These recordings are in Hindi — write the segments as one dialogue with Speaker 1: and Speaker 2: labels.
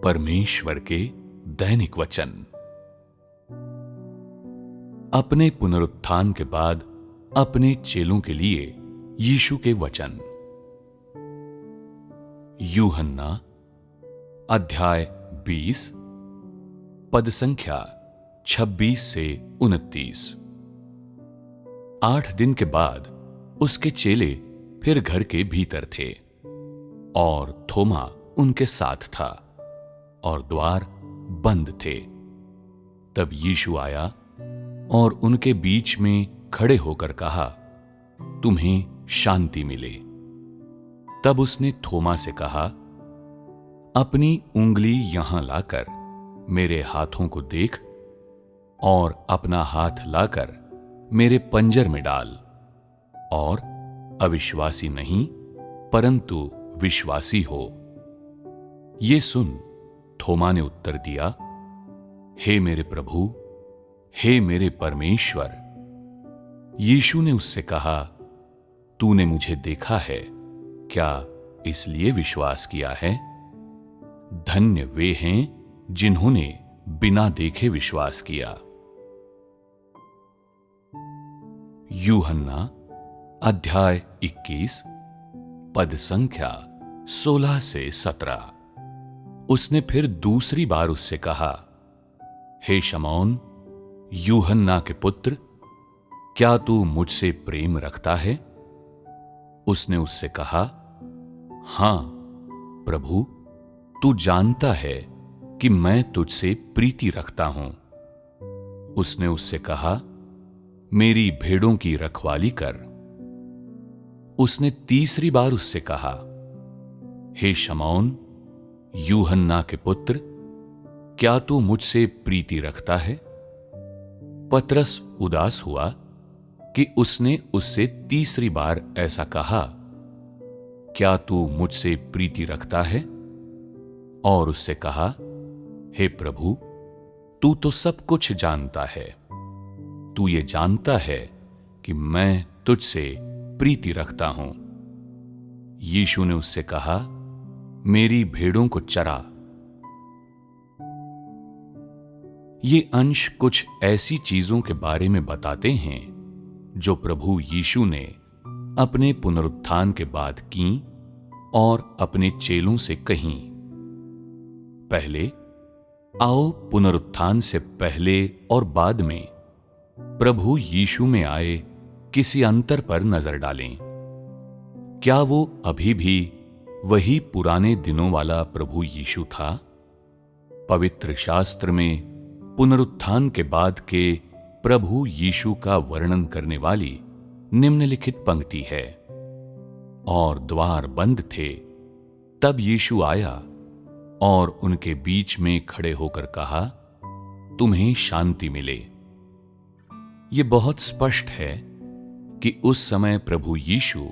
Speaker 1: परमेश्वर के दैनिक वचन। अपने पुनरुत्थान के बाद अपने चेलों के लिए यीशु के वचन। यूहन्ना अध्याय 20 पद संख्या 26 से 29। 8 दिन के बाद उसके चेले फिर घर के भीतर थे और थोमा उनके साथ था और द्वार बंद थे। तब यीशु आया और उनके बीच में खड़े होकर कहा, तुम्हें शांति मिले। तब उसने थोमा से कहा, अपनी उंगली यहां लाकर मेरे हाथों को देख और अपना हाथ लाकर मेरे पंजर में डाल और अविश्वासी नहीं परंतु विश्वासी हो। ये सुन थोमा ने उत्तर दिया, हे मेरे प्रभु, हे मेरे परमेश्वर। यीशु ने उससे कहा, तूने मुझे देखा है, क्या इसलिए विश्वास किया है? धन्य वे हैं जिन्होंने बिना देखे विश्वास किया। यूहन्ना अध्याय 21 पद संख्या 16 से 17। उसने फिर दूसरी बार उससे कहा, हे शमौन, यूहन्ना के पुत्र, क्या तू मुझसे प्रेम रखता है? उसने उससे कहा, हां प्रभु, तू जानता है कि मैं तुझसे प्रीति रखता हूं। उसने उससे कहा, मेरी भेड़ों की रखवाली कर। उसने तीसरी बार उससे कहा, हे शमौन, यूहन्ना के पुत्र, क्या तू मुझसे प्रीति रखता है? पतरस उदास हुआ कि उसने उससे तीसरी बार ऐसा कहा, क्या तू मुझसे प्रीति रखता है? और उससे कहा, हे प्रभु, तू तो सब कुछ जानता है। तू ये जानता है कि मैं तुझसे प्रीति रखता हूं। यीशु ने उससे कहा, मेरी भेड़ों को चरा। ये अंश कुछ ऐसी चीजों के बारे में बताते हैं जो प्रभु यीशु ने अपने पुनरुत्थान के बाद की और अपने चेलों से कहीं। पहले आओ पुनरुत्थान से पहले और बाद में प्रभु यीशु में आए किसी अंतर पर नजर डालें। क्या वो अभी भी वही पुराने दिनों वाला प्रभु यीशु था? पवित्र शास्त्र में पुनरुत्थान के बाद के प्रभु यीशु का वर्णन करने वाली निम्नलिखित पंक्ति है, और द्वार बंद थे। तब यीशु आया और उनके बीच में खड़े होकर कहा, तुम्हें शांति मिले। ये बहुत स्पष्ट है कि उस समय प्रभु यीशु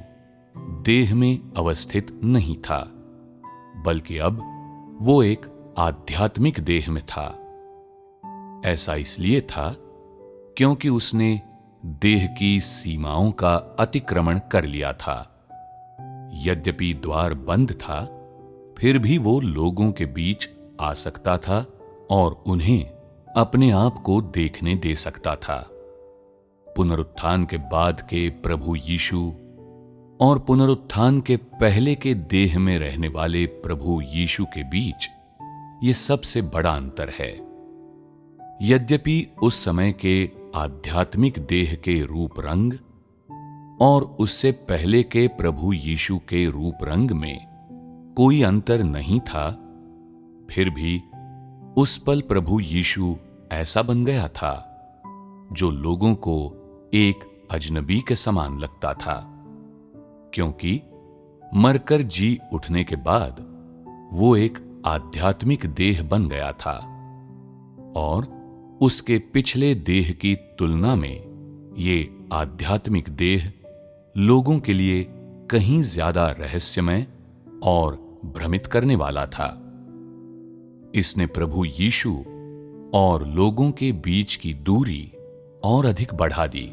Speaker 1: देह में अवस्थित नहीं था, बल्कि अब वो एक आध्यात्मिक देह में था। ऐसा इसलिए था क्योंकि उसने देह की सीमाओं का अतिक्रमण कर लिया था। यद्यपि द्वार बंद था, फिर भी वो लोगों के बीच आ सकता था और उन्हें अपने आप को देखने दे सकता था। पुनरुत्थान के बाद के प्रभु यीशु और पुनरुत्थान के पहले के देह में रहने वाले प्रभु यीशु के बीच ये सबसे बड़ा अंतर है। यद्यपि उस समय के आध्यात्मिक देह के रूप रंग और उससे पहले के प्रभु यीशु के रूप रंग में कोई अंतर नहीं था, फिर भी उस पल प्रभु यीशु ऐसा बन गया था जो लोगों को एक अजनबी के समान लगता था, क्योंकि मरकर जी उठने के बाद वो एक आध्यात्मिक देह बन गया था और उसके पिछले देह की तुलना में ये आध्यात्मिक देह लोगों के लिए कहीं ज्यादा रहस्यमय और भ्रमित करने वाला था। इसने प्रभु यीशु और लोगों के बीच की दूरी और अधिक बढ़ा दी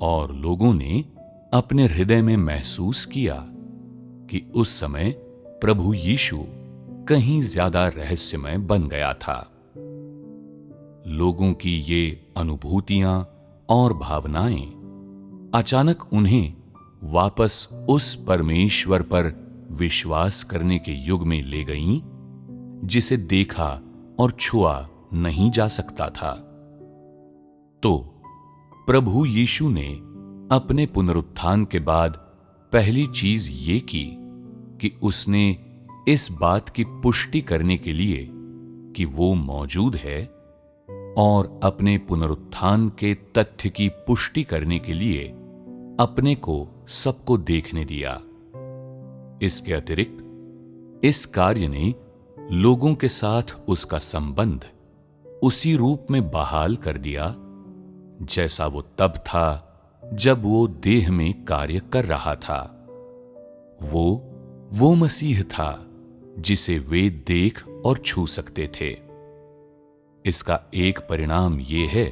Speaker 1: और लोगों ने अपने हृदय में महसूस किया कि उस समय प्रभु यीशु कहीं ज्यादा रहस्यमय बन गया था। लोगों की ये अनुभूतियां और भावनाएं अचानक उन्हें वापस उस परमेश्वर पर विश्वास करने के युग में ले गईं, जिसे देखा और छुआ नहीं जा सकता था। तो प्रभु यीशु ने अपने पुनरुत्थान के बाद पहली चीज ये की कि उसने इस बात की पुष्टि करने के लिए कि वो मौजूद है और अपने पुनरुत्थान के तथ्य की पुष्टि करने के लिए अपने को सबको देखने दिया। इसके अतिरिक्त इस कार्य ने लोगों के साथ उसका संबंध उसी रूप में बहाल कर दिया जैसा वो तब था जब वो देह में कार्य कर रहा था। वो मसीह था जिसे वे देख और छू सकते थे। इसका एक परिणाम यह है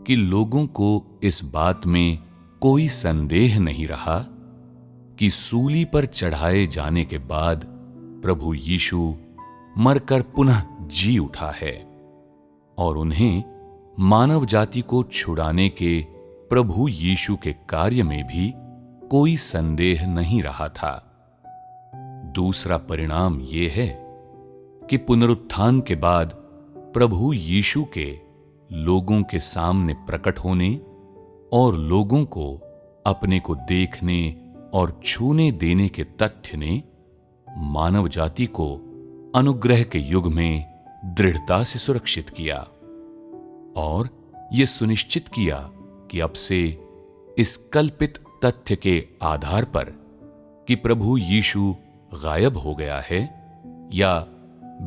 Speaker 1: कि लोगों को इस बात में कोई संदेह नहीं रहा कि सूली पर चढ़ाए जाने के बाद प्रभु यीशु मरकर पुनः जी उठा है और उन्हें मानव जाति को छुड़ाने के प्रभु यीशु के कार्य में भी कोई संदेह नहीं रहा था। दूसरा परिणाम यह है कि पुनरुत्थान के बाद प्रभु यीशु के लोगों के सामने प्रकट होने और लोगों को अपने को देखने और छूने देने के तथ्य ने मानव जाति को अनुग्रह के युग में दृढ़ता से सुरक्षित किया और यह सुनिश्चित किया कि अब से इस कल्पित तथ्य के आधार पर कि प्रभु यीशु गायब हो गया है या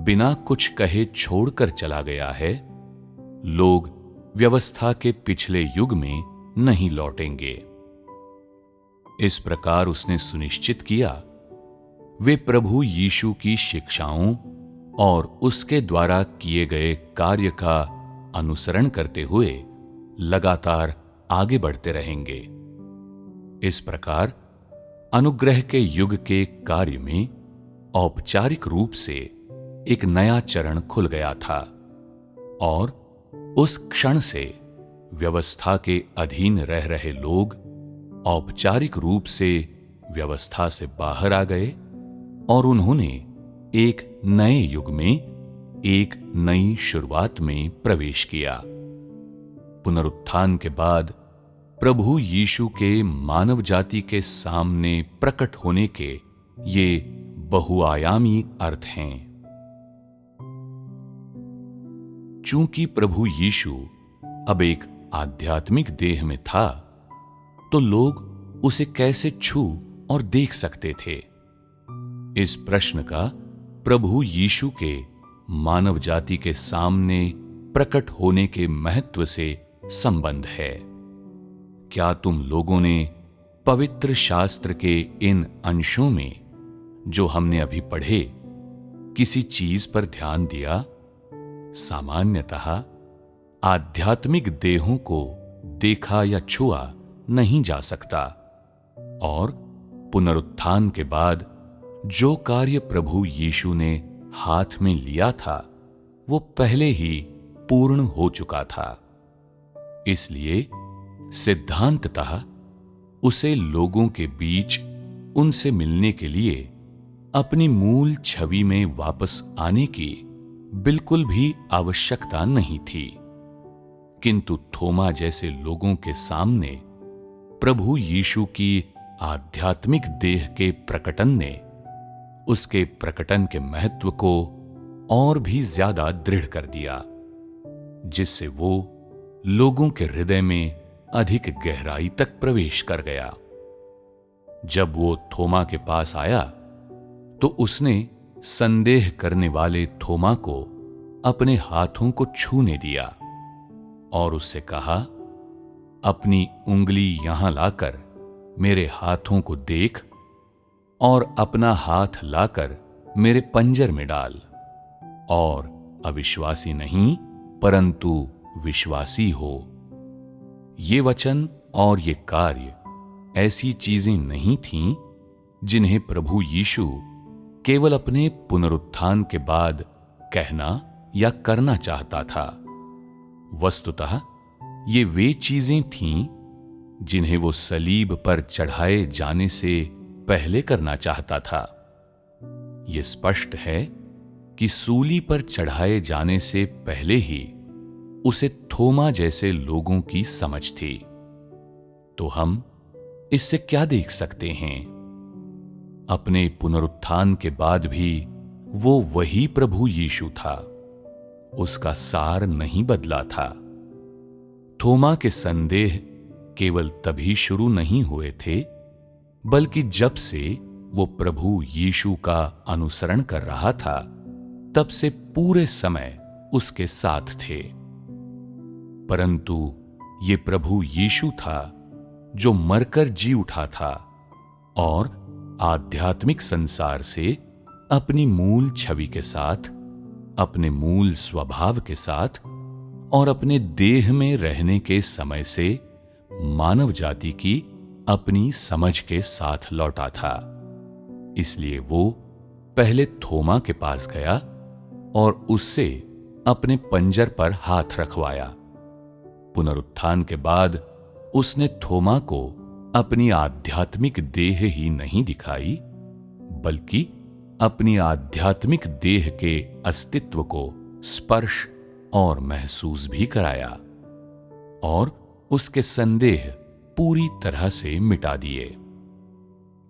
Speaker 1: बिना कुछ कहे छोड़कर चला गया है, लोग व्यवस्था के पिछले युग में नहीं लौटेंगे। इस प्रकार उसने सुनिश्चित किया वे प्रभु यीशु की शिक्षाओं और उसके द्वारा किए गए कार्य का अनुसरण करते हुए लगातार आगे बढ़ते रहेंगे। इस प्रकार अनुग्रह के युग के कार्य में औपचारिक रूप से एक नया चरण खुल गया था और उस क्षण से व्यवस्था के अधीन रह रहे लोग औपचारिक रूप से व्यवस्था से बाहर आ गए और उन्होंने एक नए युग में एक नई शुरुआत में प्रवेश किया। पुनरुत्थान के बाद प्रभु यीशु के मानव जाति के सामने प्रकट होने के ये बहुआयामी अर्थ हैं। चूंकि प्रभु यीशु अब एक आध्यात्मिक देह में था, तो लोग उसे कैसे छू और देख सकते थे? इस प्रश्न का प्रभु यीशु के मानव जाति के सामने प्रकट होने के महत्व से संबंध है। क्या तुम लोगों ने पवित्र शास्त्र के इन अंशों में जो हमने अभी पढ़े किसी चीज पर ध्यान दिया? सामान्यतः आध्यात्मिक देहों को देखा या छुआ नहीं जा सकता और पुनरुत्थान के बाद जो कार्य प्रभु यीशु ने हाथ में लिया था वो पहले ही पूर्ण हो चुका था। इसलिए सिद्धांततः उसे लोगों के बीच उनसे मिलने के लिए अपनी मूल छवि में वापस आने की बिल्कुल भी आवश्यकता नहीं थी। किंतु थोमा जैसे लोगों के सामने प्रभु यीशु की आध्यात्मिक देह के प्रकटन ने उसके प्रकटन के महत्व को और भी ज्यादा दृढ़ कर दिया, जिससे वो लोगों के हृदय में अधिक गहराई तक प्रवेश कर गया। जब वो थोमा के पास आया तो उसने संदेह करने वाले थोमा को अपने हाथों को छूने दिया और उससे कहा, अपनी उंगली यहां लाकर मेरे हाथों को देख और अपना हाथ लाकर मेरे पंजर में डाल, और अविश्वासी नहीं परंतु विश्वासी हो। ये वचन और ये कार्य ऐसी चीजें नहीं थीं जिन्हें प्रभु यीशु केवल अपने पुनरुत्थान के बाद कहना या करना चाहता था। वस्तुतः ये वे चीजें थीं जिन्हें वो सलीब पर चढ़ाए जाने से पहले करना चाहता था। ये स्पष्ट है कि सूली पर चढ़ाए जाने से पहले ही उसे थोमा जैसे लोगों की समझ थी। तो हम इससे क्या देख सकते हैं? अपने पुनरुत्थान के बाद भी वो वही प्रभु यीशु था। उसका सार नहीं बदला था। थोमा के संदेह केवल तभी शुरू नहीं हुए थे, बल्कि जब से वो प्रभु यीशु का अनुसरण कर रहा था, तब से पूरे समय उसके साथ थे। परंतु ये प्रभु यीशु था जो मरकर जी उठा था और आध्यात्मिक संसार से अपनी मूल छवि के साथ, अपने मूल स्वभाव के साथ और अपने देह में रहने के समय से मानव जाति की अपनी समझ के साथ लौटा था। इसलिए वो पहले थोमा के पास गया और उससे अपने पंजर पर हाथ रखवाया। पुनरुत्थान के बाद उसने थोमा को अपनी आध्यात्मिक देह ही नहीं दिखाई, बल्कि अपनी आध्यात्मिक देह के अस्तित्व को स्पर्श और महसूस भी कराया और उसके संदेह पूरी तरह से मिटा दिए।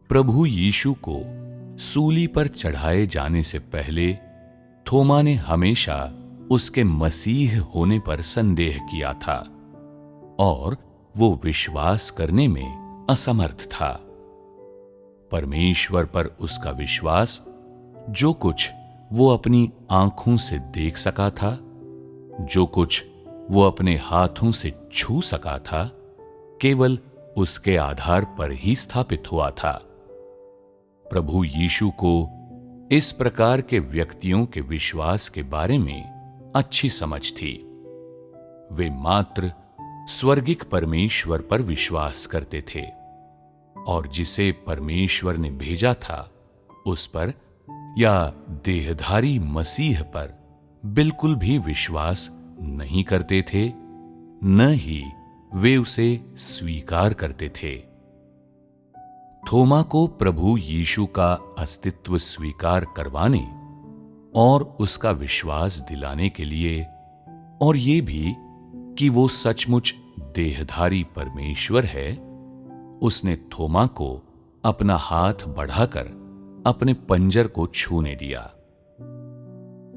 Speaker 1: प्रभु यीशु को सूली पर चढ़ाए जाने से पहले थोमा ने हमेशा उसके मसीह होने पर संदेह किया था और वो विश्वास करने में असमर्थ था। परमेश्वर पर उसका विश्वास, जो कुछ वो अपनी आंखों से देख सका था, जो कुछ वो अपने हाथों से छू सका था, केवल उसके आधार पर ही स्थापित हुआ था। प्रभु यीशु को इस प्रकार के व्यक्तियों के विश्वास के बारे में अच्छी समझ थी। वे मात्र स्वर्गिक परमेश्वर पर विश्वास करते थे और जिसे परमेश्वर ने भेजा था उस पर या देहधारी मसीह पर बिल्कुल भी विश्वास नहीं करते थे, न ही वे उसे स्वीकार करते थे। थोमा को प्रभु यीशु का अस्तित्व स्वीकार करवाने और उसका विश्वास दिलाने के लिए, और ये भी कि वो सचमुच देहधारी परमेश्वर है, उसने थोमा को अपना हाथ बढ़ाकर अपने पंजर को छूने दिया।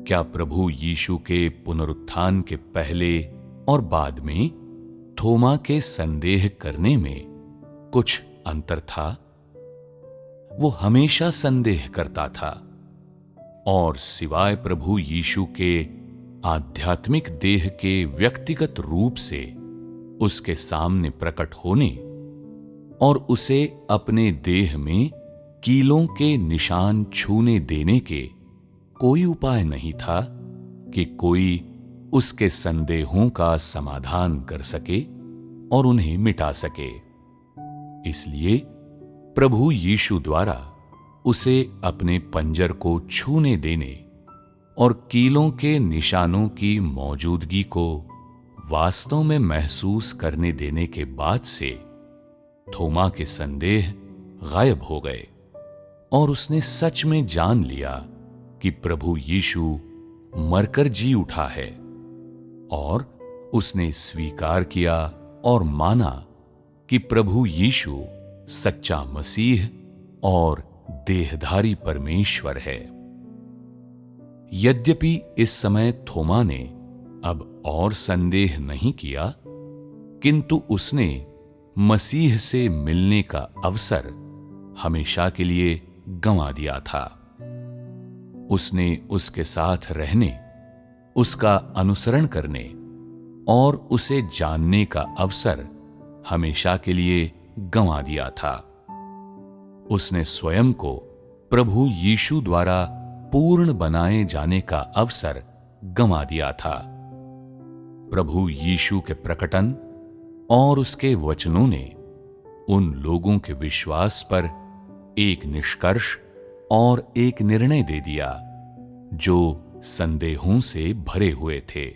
Speaker 1: क्या प्रभु यीशु के पुनरुत्थान के पहले और बाद में थोमा के संदेह करने में कुछ अंतर था? वो हमेशा संदेह करता था और सिवाय प्रभु यीशु के आध्यात्मिक देह के व्यक्तिगत रूप से उसके सामने प्रकट होने और उसे अपने देह में कीलों के निशान छूने देने के कोई उपाय नहीं था कि कोई उसके संदेहों का समाधान कर सके और उन्हें मिटा सके। इसलिए प्रभु यीशु द्वारा उसे अपने पंजर को छूने देने और कीलों के निशानों की मौजूदगी को वास्तव में महसूस करने देने के बाद से थोमा के संदेह गायब हो गए और उसने सच में जान लिया कि प्रभु यीशु मरकर जी उठा है, और उसने स्वीकार किया और माना कि प्रभु यीशु सच्चा मसीह और देहधारी परमेश्वर है। यद्यपि इस समय थोमा ने अब और संदेह नहीं किया, किंतु उसने मसीह से मिलने का अवसर हमेशा के लिए गंवा दिया था। उसने उसके साथ रहने, उसका अनुसरण करने और उसे जानने का अवसर हमेशा के लिए गंवा दिया था। उसने स्वयं को प्रभु यीशु द्वारा पूर्ण बनाए जाने का अवसर गंवा दिया था। प्रभु यीशु के प्रकटन और उसके वचनों ने उन लोगों के विश्वास पर एक निष्कर्ष और एक निर्णय दे दिया जो संदेहों से भरे हुए थे।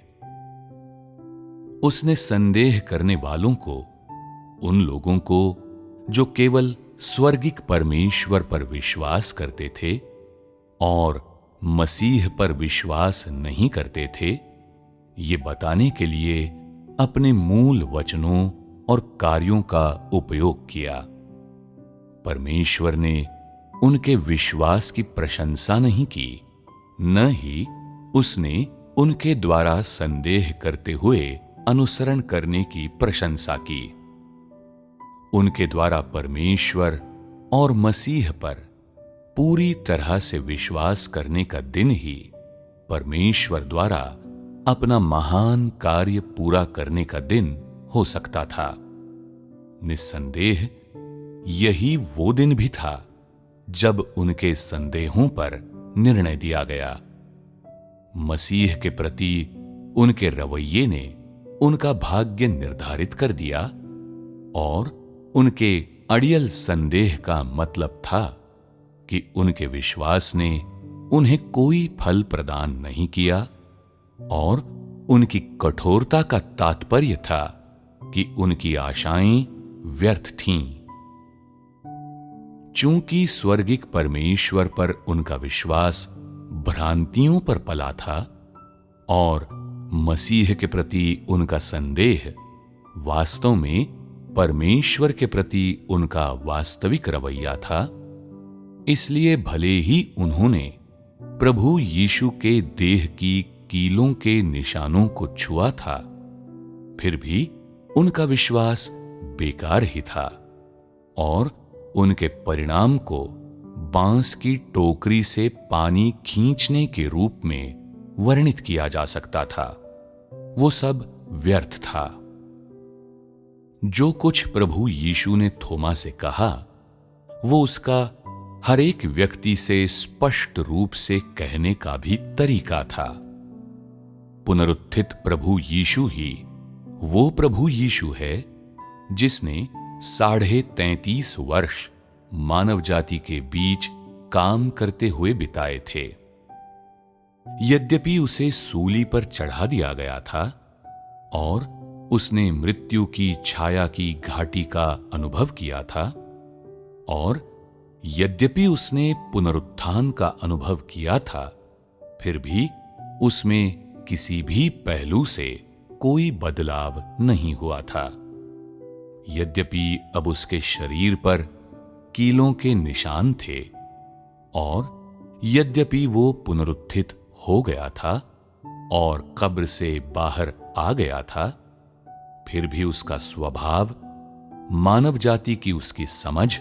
Speaker 1: उसने संदेह करने वालों को, उन लोगों को जो केवल स्वर्गिक परमेश्वर पर विश्वास करते थे और मसीह पर विश्वास नहीं करते थे, ये बताने के लिए अपने मूल वचनों और कार्यों का उपयोग किया। परमेश्वर ने उनके विश्वास की प्रशंसा नहीं की, न ही उसने उनके द्वारा संदेह करते हुए अनुसरण करने की प्रशंसा की। उनके द्वारा परमेश्वर और मसीह पर पूरी तरह से विश्वास करने का दिन ही परमेश्वर द्वारा अपना महान कार्य पूरा करने का दिन हो सकता था। निस्संदेह यही वो दिन भी था जब उनके संदेहों पर निर्णय दिया गया। मसीह के प्रति उनके रवैये ने उनका भाग्य निर्धारित कर दिया और उनके अड़ियल संदेह का मतलब था कि उनके विश्वास ने उन्हें कोई फल प्रदान नहीं किया और उनकी कठोरता का तात्पर्य था कि उनकी आशाएं व्यर्थ थीं। चूंकि स्वर्गिक परमेश्वर पर उनका विश्वास भ्रांतियों पर पला था और मसीह के प्रति उनका संदेह वास्तव में परमेश्वर के प्रति उनका वास्तविक रवैया था, इसलिए भले ही उन्होंने प्रभु यीशु के देह की कीलों के निशानों को छुआ था, फिर भी उनका विश्वास बेकार ही था और उनके परिणाम को बांस की टोकरी से पानी खींचने के रूप में वर्णित किया जा सकता था। वो सब व्यर्थ था। जो कुछ प्रभु यीशु ने थोमा से कहा, वो उसका हर एक व्यक्ति से स्पष्ट रूप से कहने का भी तरीका था। पुनरुत्थित प्रभु यीशु ही वो प्रभु यीशु है जिसने 33.5 वर्ष मानव जाति के बीच काम करते हुए बिताए थे। यद्यपि उसे सूली पर चढ़ा दिया गया था और उसने मृत्यु की छाया की घाटी का अनुभव किया था और यद्यपि उसने पुनरुत्थान का अनुभव किया था, फिर भी उसमें किसी भी पहलू से कोई बदलाव नहीं हुआ था। यद्यपि अब उसके शरीर पर कीलों के निशान थे और यद्यपि वो पुनरुत्थित हो गया था और कब्र से बाहर आ गया था, फिर भी उसका स्वभाव, मानव जाति की उसकी समझ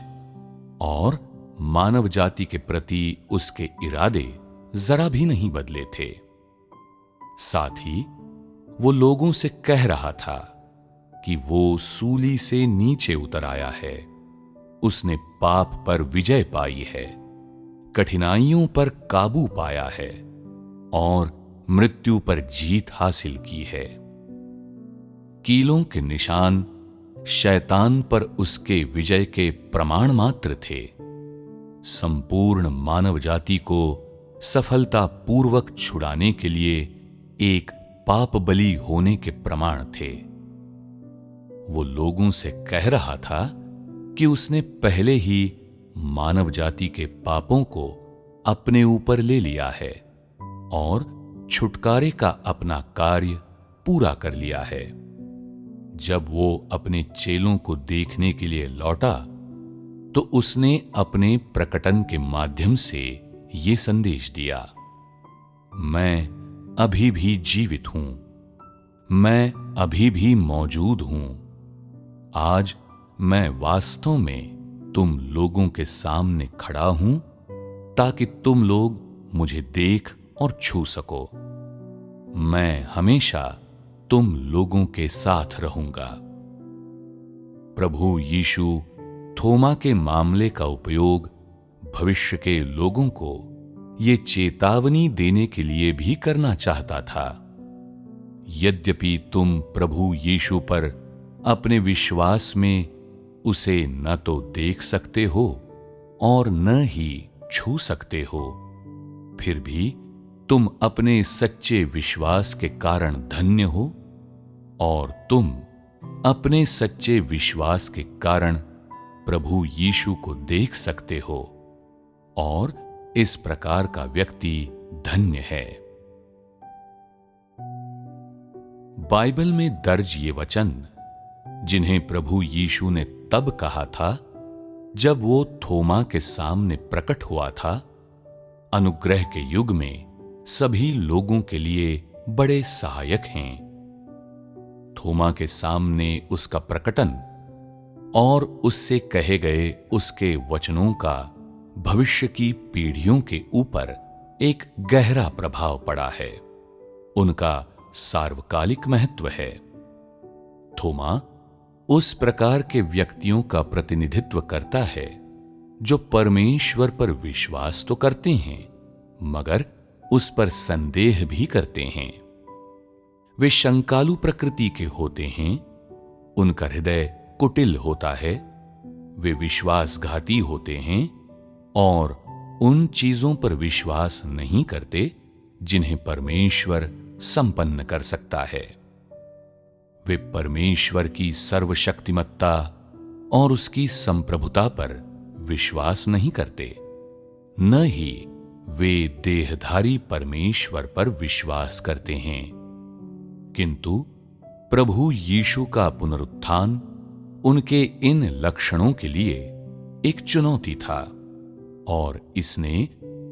Speaker 1: और मानव जाति के प्रति उसके इरादे जरा भी नहीं बदले थे। साथ ही वो लोगों से कह रहा था कि वो सूली से नीचे उतर आया है, उसने पाप पर विजय पाई है, कठिनाइयों पर काबू पाया है और मृत्यु पर जीत हासिल की है। कीलों के निशान शैतान पर उसके विजय के प्रमाण मात्र थे, संपूर्ण मानव जाति को सफलतापूर्वक छुड़ाने के लिए एक पाप बलि होने के प्रमाण थे। वो लोगों से कह रहा था कि उसने पहले ही मानव जाति के पापों को अपने ऊपर ले लिया है और छुटकारे का अपना कार्य पूरा कर लिया है। जब वो अपने चेलों को देखने के लिए लौटा, तो उसने अपने प्रकटन के माध्यम से ये संदेश दिया, मैं अभी भी जीवित हूं, मैं अभी भी मौजूद हूं। आज मैं वास्तव में तुम लोगों के सामने खड़ा हूं ताकि तुम लोग मुझे देख और छू सको। मैं हमेशा तुम लोगों के साथ रहूंगा। प्रभु यीशु थोमा के मामले का उपयोग भविष्य के लोगों को ये चेतावनी देने के लिए भी करना चाहता था। यद्यपि तुम प्रभु यीशु पर अपने विश्वास में उसे न तो देख सकते हो और न ही छू सकते हो, फिर भी तुम अपने सच्चे विश्वास के कारण धन्य हो और तुम अपने सच्चे विश्वास के कारण प्रभु यीशु को देख सकते हो और इस प्रकार का व्यक्ति धन्य है। बाइबल में दर्ज ये वचन, जिन्हें प्रभु यीशु ने तब कहा था जब वो थोमा के सामने प्रकट हुआ था, अनुग्रह के युग में सभी लोगों के लिए बड़े सहायक हैं। थोमा के सामने उसका प्रकटन और उससे कहे गए उसके वचनों का भविष्य की पीढ़ियों के ऊपर एक गहरा प्रभाव पड़ा है। उनका सार्वकालिक महत्व है। थोमा उस प्रकार के व्यक्तियों का प्रतिनिधित्व करता है जो परमेश्वर पर विश्वास तो करते हैं मगर उस पर संदेह भी करते हैं। वे शंकालु प्रकृति के होते हैं, उनका हृदय कुटिल होता है, वे विश्वासघाती होते हैं और उन चीजों पर विश्वास नहीं करते जिन्हें परमेश्वर संपन्न कर सकता है। वे परमेश्वर की सर्वशक्तिमत्ता और उसकी संप्रभुता पर विश्वास नहीं करते, न ही वे देहधारी परमेश्वर पर विश्वास करते हैं। किंतु प्रभु यीशु का पुनरुत्थान उनके इन लक्षणों के लिए एक चुनौती था और इसने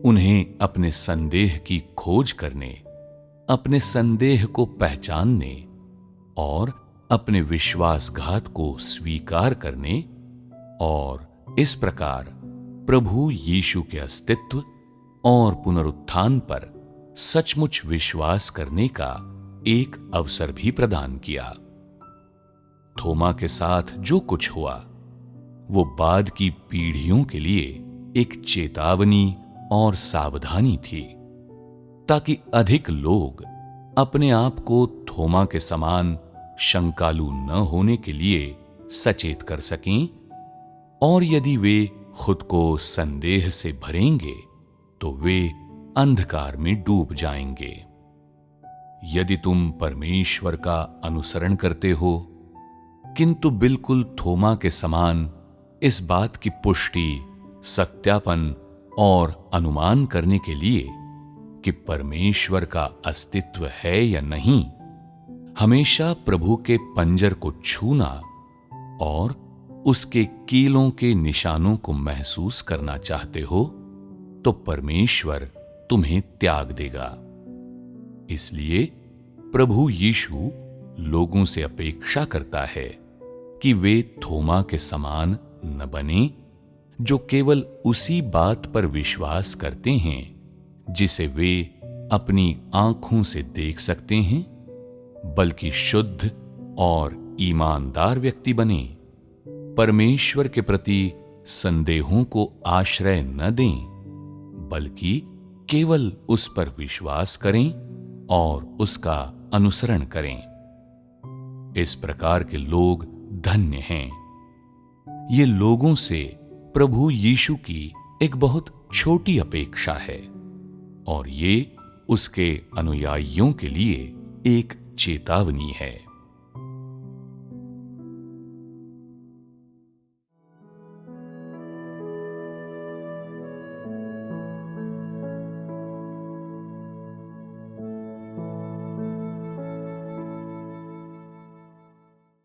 Speaker 1: उन्हें अपने संदेह की खोज करने, अपने संदेह को पहचानने और अपने विश्वासघात को स्वीकार करने और इस प्रकार प्रभु यीशु के अस्तित्व और पुनरुत्थान पर सचमुच विश्वास करने का एक अवसर भी प्रदान किया। थोमा के साथ जो कुछ हुआ वो बाद की पीढ़ियों के लिए एक चेतावनी और सावधानी थी, ताकि अधिक लोग अपने आप को थोमा के समान शंकालु न होने के लिए सचेत कर सकें और यदि वे खुद को संदेह से भरेंगे तो वे अंधकार में डूब जाएंगे। यदि तुम परमेश्वर का अनुसरण करते हो किंतु बिल्कुल थोमा के समान इस बात की पुष्टि, सत्यापन और अनुमान करने के लिए कि परमेश्वर का अस्तित्व है या नहीं, हमेशा प्रभु के पंजर को छूना और उसके कीलों के निशानों को महसूस करना चाहते हो तो परमेश्वर तुम्हें त्याग देगा। इसलिए प्रभु यीशु लोगों से अपेक्षा करता है कि वे थोमा के समान न बने, जो केवल उसी बात पर विश्वास करते हैं जिसे वे अपनी आंखों से देख सकते हैं, बल्कि शुद्ध और ईमानदार व्यक्ति बने, परमेश्वर के प्रति संदेहों को आश्रय न दें, बल्कि केवल उस पर विश्वास करें और उसका अनुसरण करें। इस प्रकार के लोग धन्य हैं। ये लोगों से प्रभु यीशु की एक बहुत छोटी अपेक्षा है और ये उसके अनुयायियों के लिए एक चेतावनी है।